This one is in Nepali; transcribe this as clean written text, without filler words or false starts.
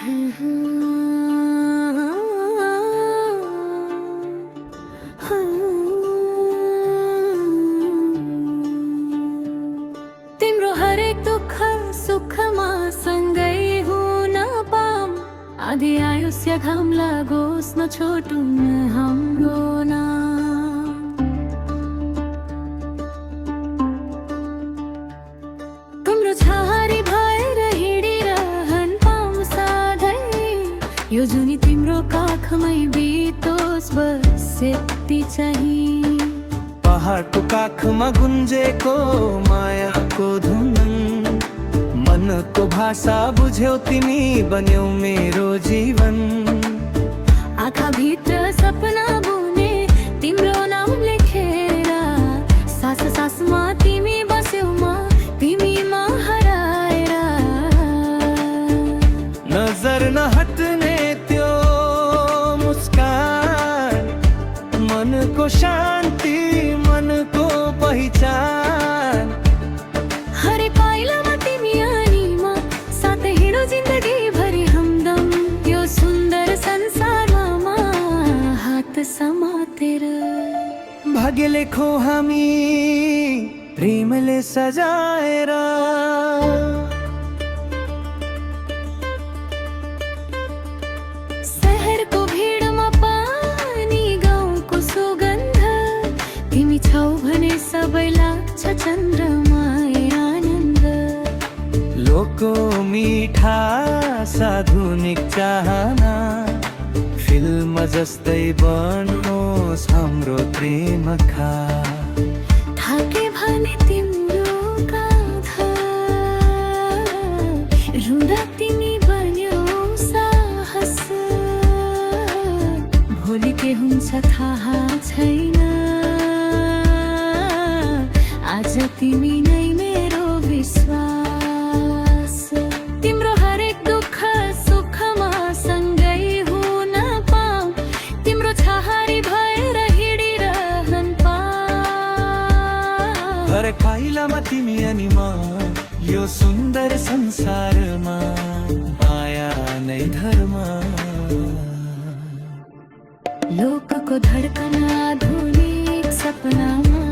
तिम्रो हरेक दुःख सुखमा सँगै हुन पाऊँ, आधी आयुष्य घाम लागोस् नछोटुन् हाम्रो नाम। तिम्रो छहारी भएर हिँडिरहन पाऊँ सधैँ, यो जुनी तिम्रो काखमै बितोस् बस यति चाहिँ। पहाडको काखमा गुन्जेको मायाको धुन, मनको भाषा बुझ्यौ तिमी, बन्यौ मेरो जीवन। आँखा भित्र सपना बुने तिम्रो नाम लेखेर, सास सासमा तिमी बस्यौ म तिमीमा हराएर। नजर नहट्ने त्यो मुस्कान, मनको शान्ति, मनको पहिचान। हरे पाइलामा तिमी अनि म साथै हिँडौ जिन्दगी भरि हमदम, यो सुन्दर संसारमा हात समातेर। भाग्य लेखौ हामी प्रेमले सजाएर। शहरको भिडमा पानी गाउँको सुगन्ध, तिमी छौ भने सबै लाग्छ चन्द्रमा आनन्द। लोको मिठा साधुनिक चाहना, फिल्म जस्तै बनोस् हाम्रो प्रेम खा। थाके भने तिम्रो काँधा, रुँदा तिमी बन्यौ साहस। भोलि के हुन्छ थाहा छैन, आज तिमी नै मेरो विश्वास। तिम्रो हरेक दुःख सुखमा सँगै हुन पाऊँ, तिम्रो छहारी भएर हिँडिरहन पाऊँ। हर पाइलामा तिमी अनि म, यो सुन्दर संसारमा माया नै धर्म। लोकको धडकन आधुनिक सपनामा